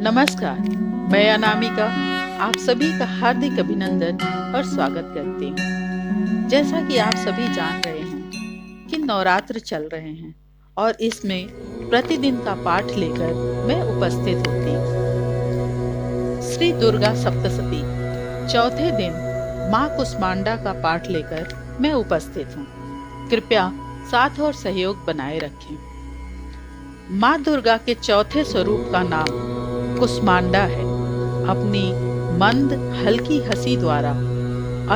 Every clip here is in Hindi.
नमस्कार, मैं अनामिका आप सभी का हार्दिक अभिनंदन और स्वागत करती हूँ। जैसा कि आप सभी जान रहे हैं कि नवरात्र चल रहे हैं और इसमें प्रतिदिन का पाठ लेकर मैं उपस्थित होती हूँ। श्री दुर्गा सप्तशती चौथे दिन माँ कुष्मांडा का पाठ लेकर मैं उपस्थित हूँ। कृपया साथ और सहयोग बनाए रखें। माँ दुर्गा के चौथे स्वरूप का नाम कुष्मांडा है। अपनी मंद हल्की हंसी द्वारा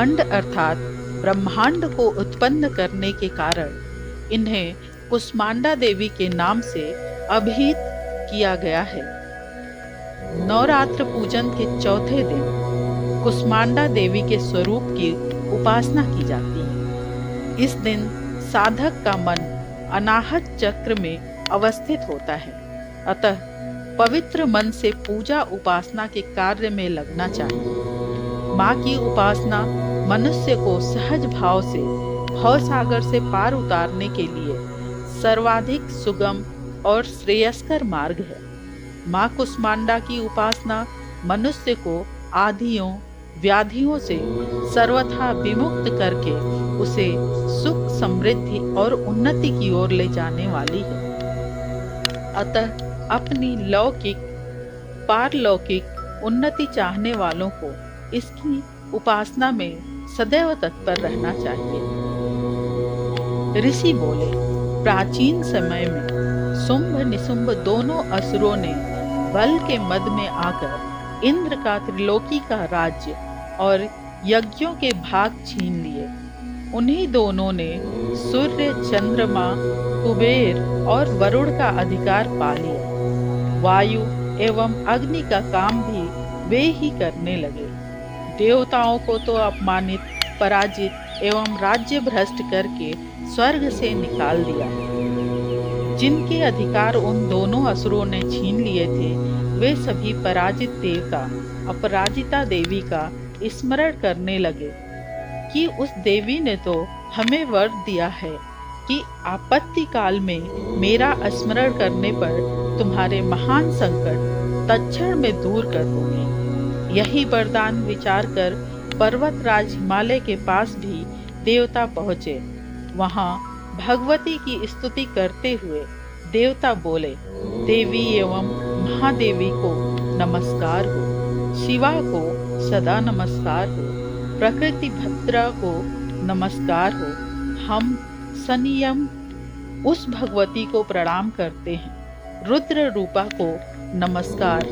अंड अर्थात ब्रह्मांड को उत्पन्न करने के कारण इन्हें कुष्मांडा देवी के नाम से अभिहित किया गया है। नवरात्र पूजन के चौथे दिन कुष्मांडा देवी के स्वरूप की उपासना की जाती है। इस दिन साधक का मन अनाहत चक्र में अवस्थित होता है, अतः पवित्र मन से पूजा उपासना के कार्य में लगना चाहिए। माँ की उपासना मनुष्य को सहज भाव से भवसागर से पार उतारने के लिए सर्वाधिक सुगम और श्रेयस्कर मार्ग है। माँ कुष्मांडा की उपासना मनुष्य को आदियों व्याधियों से सर्वथा विमुक्त करके उसे सुख समृद्धि और उन्नति की ओर ले जाने वाली है। अतः अपनी लौकिक पारलौकिक उन्नति चाहने वालों को इसकी उपासना में सदैव तत्पर रहना चाहिए। ऋषि बोले, प्राचीन समय में शुंभ निशुंभ दोनों असुरों ने बल के मद में आकर इंद्र का त्रिलोकी का राज्य और यज्ञों के भाग छीन लिए। उन्हीं दोनों ने सूर्य, चंद्रमा, कुबेर और वरुण का अधिकार पा लिया। वायु एवं अग्नि का काम भी वे ही करने लगे। देवताओं को तो अपमानित, पराजित एवं राज्य भ्रष्ट करके स्वर्ग से निकाल दिया। जिनके अधिकार उन दोनों असुरों ने छीन लिए थे, वे सभी पराजित देवता अपराजिता देवी का स्मरण करने लगे कि उस देवी ने तो हमें वर दिया है कि आपत्ति काल में मेरा स्मरण करने पर तुम्हारे महान संकट तत्क्षण में दूर कर दूंगी। यही वरदान विचार कर पर्वतराज हिमालय के पास भी देवता पहुँचे। वहाँ भगवती की स्तुति करते हुए देवता बोले, देवी एवं महादेवी को नमस्कार हो, शिवा को सदा नमस्कार हो, प्रकृति भद्रा को नमस्कार हो। हम संयम उस भगवती को प्रणाम करते हैं। रुद्र रूपा को नमस्कार,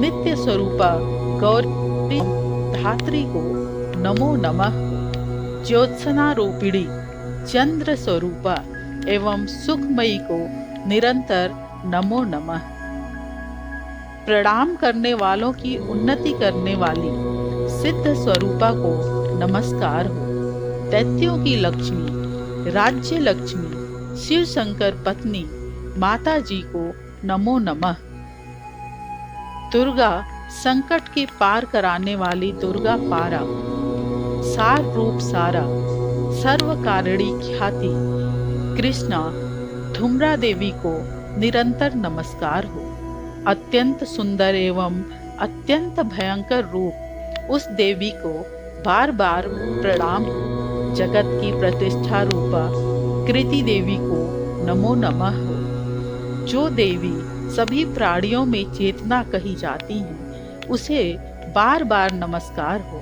नित्य स्वरूपा गौरी धात्री को नमो नमः, ज्योत्सना रूपिणी चंद्र स्वरूपा एवं सुखमयी को निरंतर नमो नमः। प्रणाम करने वालों की उन्नति करने वाली सिद्ध स्वरूपा को नमस्कार हो। दैत्यों की लक्ष्मी, राज्य लक्ष्मी, शिव शंकर पत्नी माता जी को नमो नमः। दुर्गा संकट के पार कराने वाली दुर्गा पारा, सार रूप सारा, सर्व कारिणी ख्याति कृष्णा धूम्रा देवी को निरंतर नमस्कार हो। अत्यंत सुंदर एवं अत्यंत भयंकर रूप उस देवी को बार बार प्रणाम हो। जगत की प्रतिष्ठा रूपा कृति देवी को नमो नमः हो। जो देवी सभी प्राणियों में चेतना कही जाती है, उसे बार बार नमस्कार हो।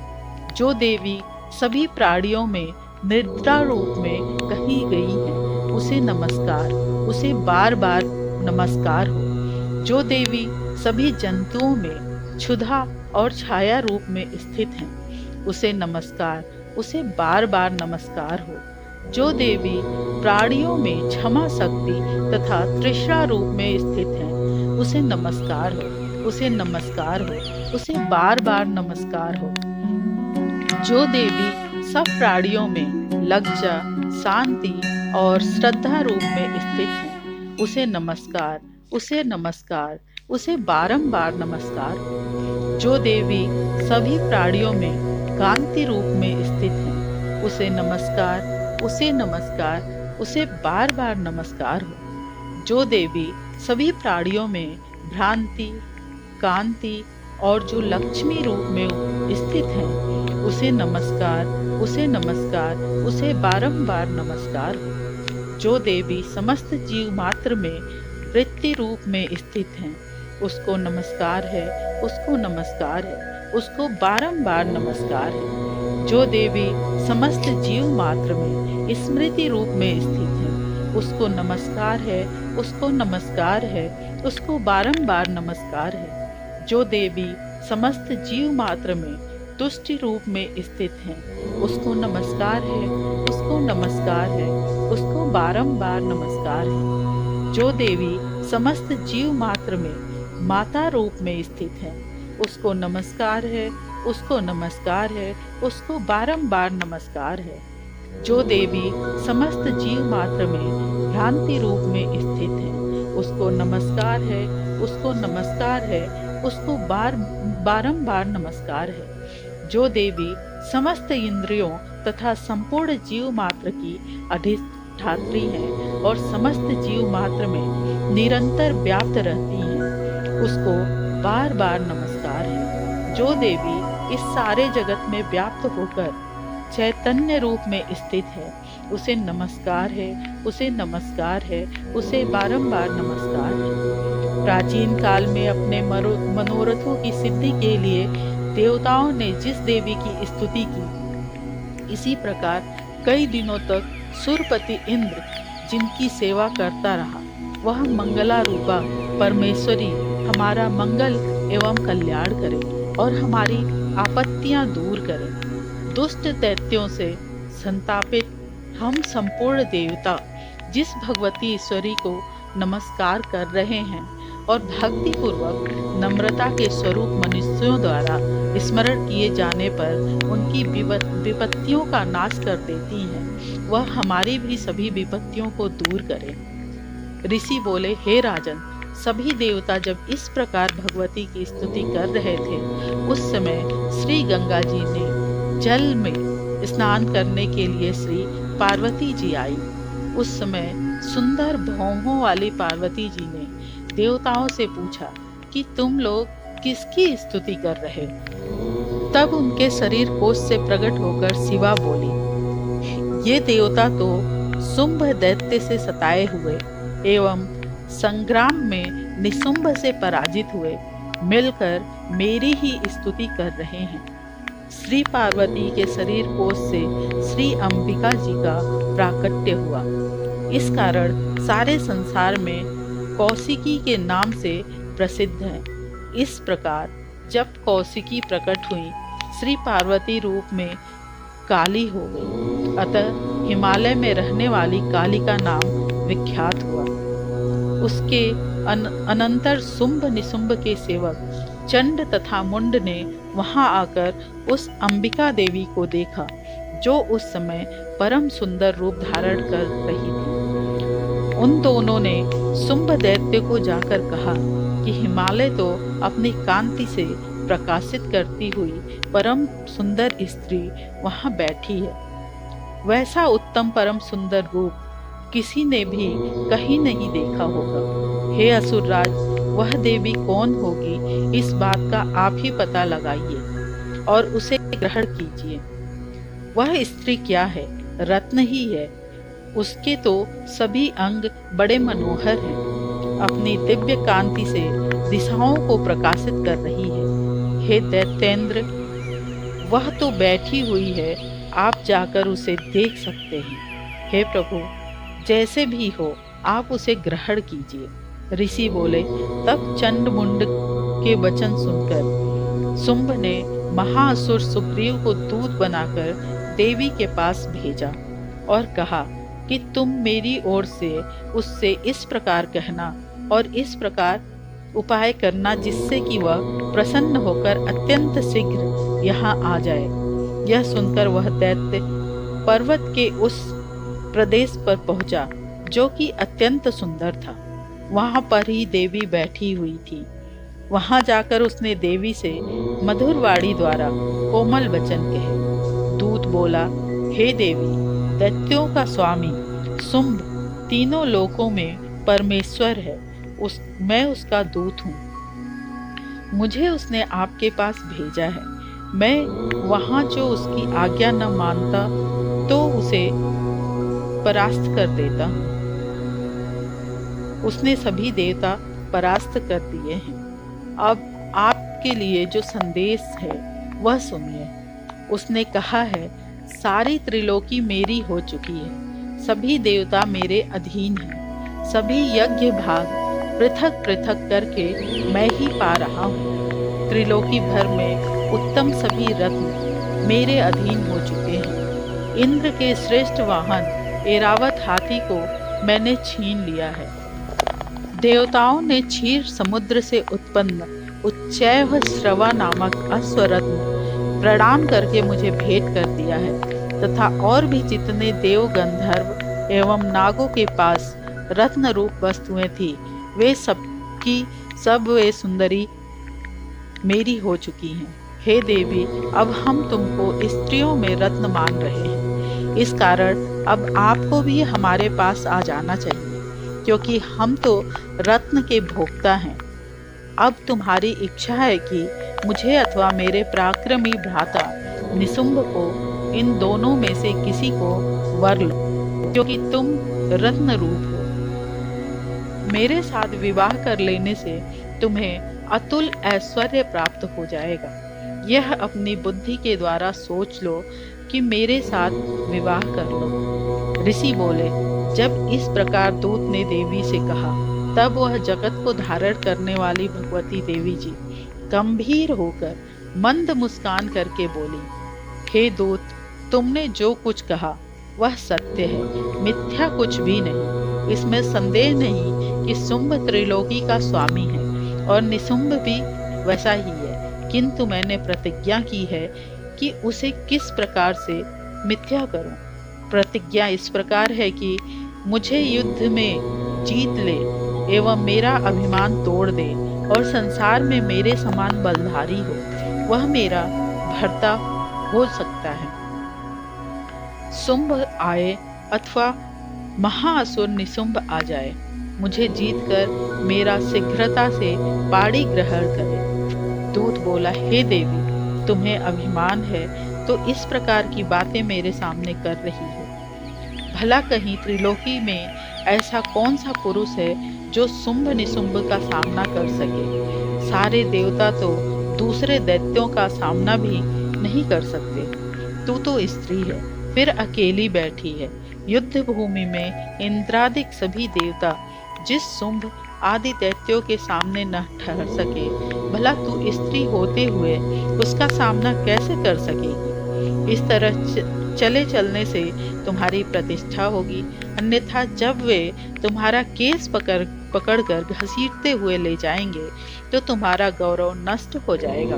जो देवी सभी प्राणियों में निद्रा रूप में कही गई है, उसे नमस्कार, उसे बार बार नमस्कार हो। जो देवी सभी जंतुओं में क्षुधा और छाया रूप में स्थित है, उसे नमस्कार, उसे बार बार नमस्कार हो। जो देवी प्राणियों में क्षमा शक्ति तथा तृष्णा रूप में स्थित है, उसे नमस्कार हो, उसे नमस्कार हो, उसे बार बार नमस्कार हो। जो देवी सब प्राणियों में लज्जा, शांति और श्रद्धा रूप में स्थित है, उसे नमस्कार, उसे नमस्कार, उसे बारंबार नमस्कार हो। जो देवी सभी प्राणियों में कांति रूप में स्थित है, उसे नमस्कार, उसे नमस्कार, उसे बार बार नमस्कार हो। जो देवी सभी प्राणियों में भ्रांति, कांति और जो लक्ष्मी रूप में स्थित है, उसे नमस्कार, उसे नमस्कार, उसे बारंबार नमस्कार हो। जो देवी समस्त जीव मात्र में वृत्ति रूप में स्थित हैं, उसको नमस्कार है, उसको नमस्कार है, उसको बारंबार नमस्कार है। जो देवी समस्त जीव मात्र में स्मृति रूप में स्थित है, उसको नमस्कार है, उसको नमस्कार है, उसको बारंबार नमस्कार है। जो देवी समस्त जीव मात्र में तुष्टि रूप में स्थित है, उसको नमस्कार है, उसको नमस्कार है, उसको बारंबार नमस्कार है। जो देवी समस्त जीव मात्र में माता रूप में स्थित है, उसको नमस्कार है, उसको नमस्कार है, उसको बारंबार नमस्कार है। जो देवी समस्त जीव मात्र में भ्रांति रूप में स्थित है, उसको नमस्कार है, उसको नमस्कार है, उसको बारंबार नमस्कार है। जो देवी समस्त इंद्रियों तथा संपूर्ण जीव मात्र की अधिष्ठात्री है और समस्त जीव मात्र में निरंतर व्याप्त रहती है, उसको बार बार नमस्कार है। जो देवी इस सारे जगत में व्याप्त होकर चैतन्य रूप में स्थित है, उसे नमस्कार है, उसे नमस्कार है, उसे बारंबार नमस्कार है। प्राचीन काल में अपने मनोरथों की सिद्धि के लिए देवताओं ने जिस देवी की स्तुति की, इसी प्रकार कई दिनों तक सुरपति इंद्र जिनकी सेवा करता रहा, वह मंगला रूपा परमेश्वरी हमारा मंगल एवं कल्याण करे और हमारी आपत्तियां दूर करे। दुष्ट दैत्यों से संतापित हम संपूर्ण देवता जिस भगवती ईश्वरी को नमस्कार कर रहे हैं और भक्ति पूर्वक नम्रता के स्वरूप मनुष्यों द्वारा स्मरण किए जाने पर उनकी विपत्तियों का नाश कर देती हैं, वह हमारी भी सभी विपत्तियों को दूर करे। ऋषि बोले, हे राजन, सभी देवता जब इस प्रकार भगवती की स्तुति कर रहे थे, उस समय श्री गंगा जी ने जल में स्नान करने के लिए श्री पार्वती जी आई। उस समय सुंदर भौहों वाली पार्वती जी ने देवताओं से पूछा कि तुम लोग किसकी स्तुति कर रहे हो? तब उनके शरीर कोश से प्रकट होकर शिवा बोली, ये देवता तो शुंभ दैत्य से सताए हुए एवं संग्राम में निशुंभ से पराजित हुए मिलकर मेरी ही स्तुति कर रहे हैं। श्री पार्वती के शरीर कोश से श्री अंबिका जी का प्राकट्य हुआ। इस कारण सारे संसार में कौशिकी के नाम से प्रसिद्ध है। इस प्रकार जब कौशिकी प्रकट हुई, श्री पार्वती रूप में काली हो गई, अतः हिमालय में रहने वाली काली का नाम विख्यात हुआ। उसके अनंतर शुंभ निशुंभ के सेवक चंड तथा मुंड ने वहां आकर उस अंबिका देवी को देखा, जो उस समय परम सुंदर रूप धारण कर रही थी। उन दोनों ने शुंभ दैत्य को जाकर कहा कि हिमालय तो अपनी कांति से प्रकाशित करती हुई परम सुंदर स्त्री वहां बैठी है। वैसा उत्तम परम सुंदर रूप किसी ने भी कहीं नहीं देखा होगा। हे असुरराज, वह देवी कौन होगी, इस बात का आप ही पता लगाइए और उसे ग्रहण कीजिए। वह स्त्री क्या है? रत्न ही है। उसके तो सभी अंग बड़े मनोहर हैं। अपनी दिव्य कांति से दिशाओं को प्रकाशित कर रही है। हे दैत्येंद्र, वह तो बैठी हुई है, आप जाकर उसे देख सकते हैं। हे प्रभु, जैसे भी हो आप उसे ग्रहण कीजिए। ऋषि बोले। तब चंड मुंड के वचन सुनकर शुंभ ने महाअसुर सुग्रीव को दूत बनाकर देवी के पास भेजा और कहा कि तुम मेरी ओर से उससे इस प्रकार कहना और इस प्रकार उपाय करना जिससे कि वह प्रसन्न होकर अत्यंत शीघ्र यहाँ आ जाए। यह सुनकर वह दैत्य पर्वत के उस प्रदेश पर पहुंचा जो कि अत्यंत सुंदर था। वहां पर ही देवी बैठी हुई थी। वहां जाकर उसने देवी से मधुर वाणी द्वारा कोमल वचन कहे। दूत बोला, हे देवी, दैत्यों का स्वामी शुंभ तीनों लोकों में परमेश्वर है। मैं उसका दूत हूँ। मुझे उसने आपके पास भेजा है। मैं वहां जो उसकी आज्ञा न मानता तो उसे परास्त कर देता हूँ। उसने सभी देवता परास्त कर दिए हैं। अब आपके लिए जो संदेश है वह सुनिए। उसने कहा है, सारी त्रिलोकी मेरी हो चुकी है, सभी देवता मेरे अधीन हैं, सभी यज्ञ भाग पृथक पृथक करके मैं ही पा रहा हूँ। त्रिलोकी भर में उत्तम सभी रत्न मेरे अधीन हो चुके हैं। इंद्र के श्रेष्ठ वाहन ऐरावत हाथी को मैंने छीन लिया है। देवताओं ने क्षीर समुद्र से उत्पन्न उच्चैव श्रवा नामक अश्वरत्न प्रणाम करके मुझे भेंट कर दिया है, तथा और भी जितने देव गंधर्व एवं नागों के पास रत्न रूप वस्तुएं थी, वे सबकी सब वे सुंदरी मेरी हो चुकी हैं। हे देवी, अब हम तुमको स्त्रियों में रत्न मान रहे हैं। इस कारण अब आपको भी हमारे पास आ जाना चाहिए, क्योंकि हम तो रत्न के भोक्ता हैं। अब तुम्हारी इच्छा है कि मुझे अथवा मेरे पराक्रमी भ्राता निशुंभ को इन दोनों में से किसी को वर लो, क्योंकि तुम रत्न रूप हो। मेरे साथ विवाह कर लेने से तुम्हें अतुल ऐश्वर्य प्राप्त हो जाएगा। यह अपनी बुद्धि के द्वारा सोच लो कि मेरे साथ विवाह कर लो। ऋषि बोले, जब इस प्रकार दूत ने देवी से कहा, तब वह जगत को धारण करने वाली भगवती देवी जी गंभीर होकर मंद मुस्कान करके बोली, हे दूत, तुमने जो कुछ कहा वह सत्य है, मिथ्या कुछ भी नहीं। इसमें संदेह नहीं कि शुंभ त्रिलोकी का स्वामी है और निशुंभ भी वैसा ही है, किंतु मैंने प्रतिज्ञा की है कि उसे किस प्रकार से मिथ्या करूं। प्रतिज्ञा इस प्रकार है कि मुझे युद्ध में जीत ले एवं मेरा अभिमान तोड़ दे और संसार में मेरे समान बलधारी हो, वह मेरा भर्ता हो सकता है। शुंभ आए अथवा महाअसुर निशुंभ आ जाए, मुझे जीतकर मेरा शीघ्रता से पाणी ग्रहण करे। दूत बोला, हे देवी, तुम्हें अभिमान है तो इस प्रकार की बातें मेरे सामने कर रही हो। भला कहीं त्रिलोकी में ऐसा कौन सा पुरुष है जो शुंभ निशुंभ का सामना कर सके। सारे देवता तो दूसरे दैत्यों का सामना भी नहीं कर सकते। तू तो स्त्री है, फिर अकेली बैठी है। युद्ध भूमि में इंद्रादिक सभी देवता जिस शुंभ आदि दैत्यों के सामने न ठहर सके, भला तू स्त्री होते हुए उसका सामना कैसे कर सकेगी। इस तरह चले चलने से तुम्हारी प्रतिष्ठा होगी, अन्यथा जब वे तुम्हारा केस पकड़कर घसीटते हुए ले जाएंगे तो तुम्हारा गौरव नष्ट हो जाएगा।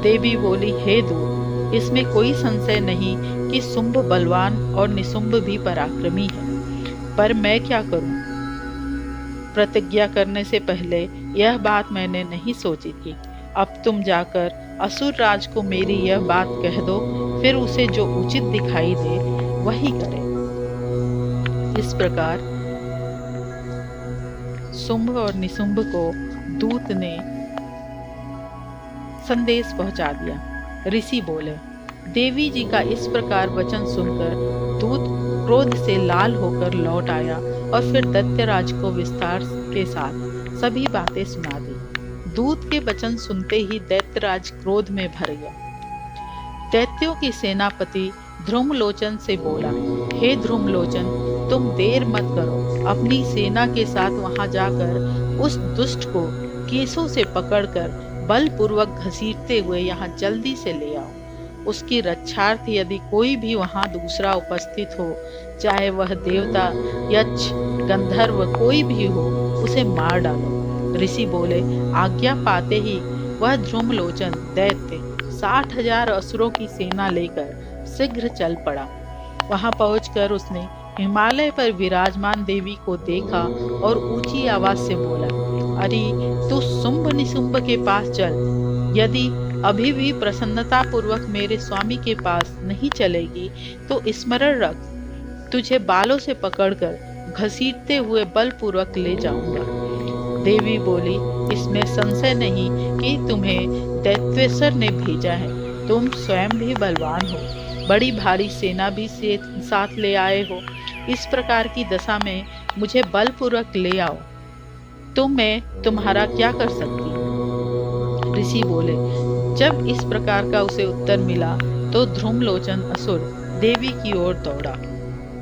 देवी बोली, हे दूत, इसमें कोई संशय नहीं कि शुंभ बलवान और निशुंभ भी पराक्रमी है, पर मैं क्या करूं। प्रतिज्ञा करने से पहले यह बात मैंने नहीं सोची थी। अब तुम जाकर असुर राज को मेरी यह बात कह दो, फिर उसे जो उचित दिखाई दे वही करे। इस प्रकार शुंभ और निशुंभ को दूत ने संदेश पहुंचा दिया। ऋषि बोले, देवी जी का इस प्रकार वचन सुनकर दूत क्रोध से लाल होकर लौट आया और फिर दैत्यराज को विस्तार के साथ सभी बातें सुना दी। दूत के वचन सुनते ही दैत्यराज क्रोध में भर गया। दैत्यों की सेनापति ध्रुमलोचन से बोला, हे ध्रुमलोचन, तुम देर मत करो, अपनी सेना के साथ वहां जाकर उस दुष्ट को केसों से पकड़कर बलपूर्वक घसीटते हुए यहाँ जल्दी से ले आओ। उसकी रक्षार्थ यदि कोई भी वहां दूसरा उपस्थित हो, चाहे वह देवता, यक्ष, गंधर्व कोई भी हो, उसे मार डालो। ऋषि बोले, आज्ञा पाते ही वह ध्रुमलोचन दैत्य 60,000 असुरों की सेना लेकर शीघ्र चल पड़ा। वहां पहुंचकर उसने हिमालय पर विराजमान देवी को देखा और ऊंची आवाज से बोला, अरे तू शुंभ निशुंभ के पास चल। यदि अभी भी प्रसन्नता पूर्वक मेरे स्वामी के पास नहीं चलेगी तो स्मरण रख, तुझे बालों से पकड़कर घसीटते हुए बलपूर्वक ले जाऊंगा। देवी बोली, इसमें संशय नहीं कि तुम्हें दैत्येश्वर ने भेजा है। तुम स्वयं भी बलवान हो, बड़ी भारी सेना भी साथ ले आए हो। इस प्रकार की दशा में मुझे बलपूर्वक ले आओ, तो मैं तुम्हारा क्या कर सकती? ऋषि बोले। जब इस प्रकार का उसे उत्तर मिला तो ध्रुमलोचन असुर देवी की ओर दौड़ा।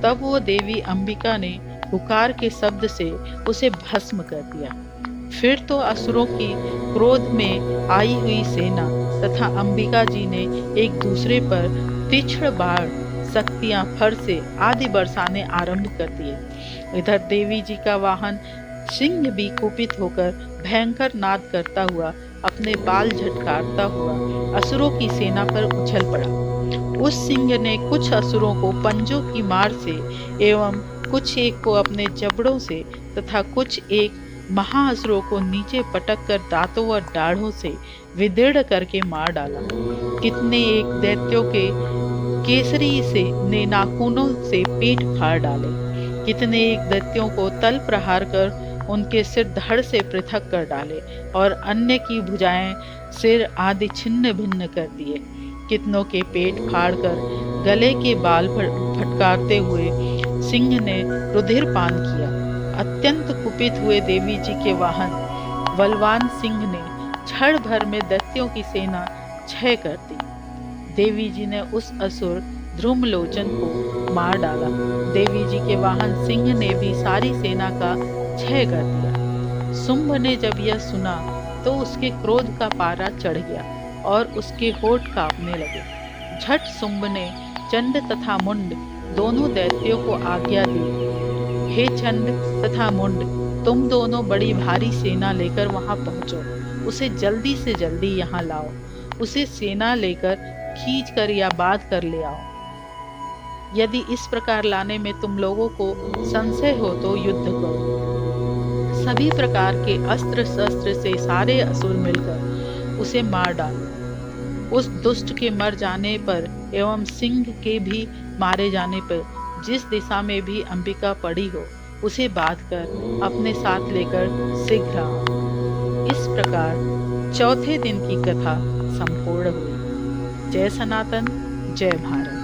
तब वो देवी अंबिका ने पुकार के शब्द से उसे भस्म कर दिया। फिर तो असुरों की क्रोध में आई हुई सेना तथा अंबिका जी ने एक दूसरे पर तीक्ष्ण बाण, शक्तियां, फरसे आदि बरसाने आरंभ कर दिए। इधर देवी जी का वाहन सिंह भी कुपित होकर भयंकर नाद करता हुआ अपने बाल झटकारता हुआ असुरों की सेना पर उछल पड़ा। उस सिंह ने कुछ असुरों को पंजों की मार से एवं कुछ एक को अपने जबड़ों से तथा कुछ एक महाअसुरों को नीचे पटक कर दांतों और दाढ़ों से विदीर्ण करके मार डाला। कितने एक दैत्यों के केसरी से ने नाखूनों से पेट फाड़ डाले। कितने एक दैत्यों को तल प्रहार कर उनके सिर धड़ से पृथक कर डाले और अन्य की भुजाएं, सिर आदि छिन्न भिन्न कर दिए। कितनों के पेट फाड़कर गले के बाल फटकारते हुए सिंह ने रुधिरपान किया। अत्यंत कुपित हुए देवी जी के वाहन बलवान सिंह ने क्षण भर में दैत्यों की सेना क्षय कर दी। देवी जी ने उस असुर ध्रुमलोचन को मार डाला। देवी जी के वाहन सिंह ने भी सारी सेना का क्षय कर दिया। शुंभ ने जब यह सुना तो उसके क्रोध का पारा चढ़ गया और उसके होठ कांपने लगे। झट शुंभ ने चंड तथा मुंड दोनों दैत्यों को आज्ञा दी, हे चंड तथा मुंड, तुम दोनों बड़ी भारी सेना लेकर वहां पहुंचो। उसे जल्दी से जल्दी यहाँ लाओ। उसे सेना लेकर खींच कर या बांध कर ले आओ। यदि इस प्रकार लाने में तुम लोगों को संशय हो तो युद्ध करो। सभी प्रकार के अस्त्र शस्त्र से सारे असुर मिलकर उसे मार डालो। उस दुष्ट के मर जाने पर एवं सिंह के भी मारे जाने पर जिस दिशा में भी अंबिका पड़ी हो उसे बांधकर अपने साथ लेकर शीघ्र आओ। इस प्रकार चौथे दिन की कथा संपूर्ण हुई। जय सनातन, जय भारत।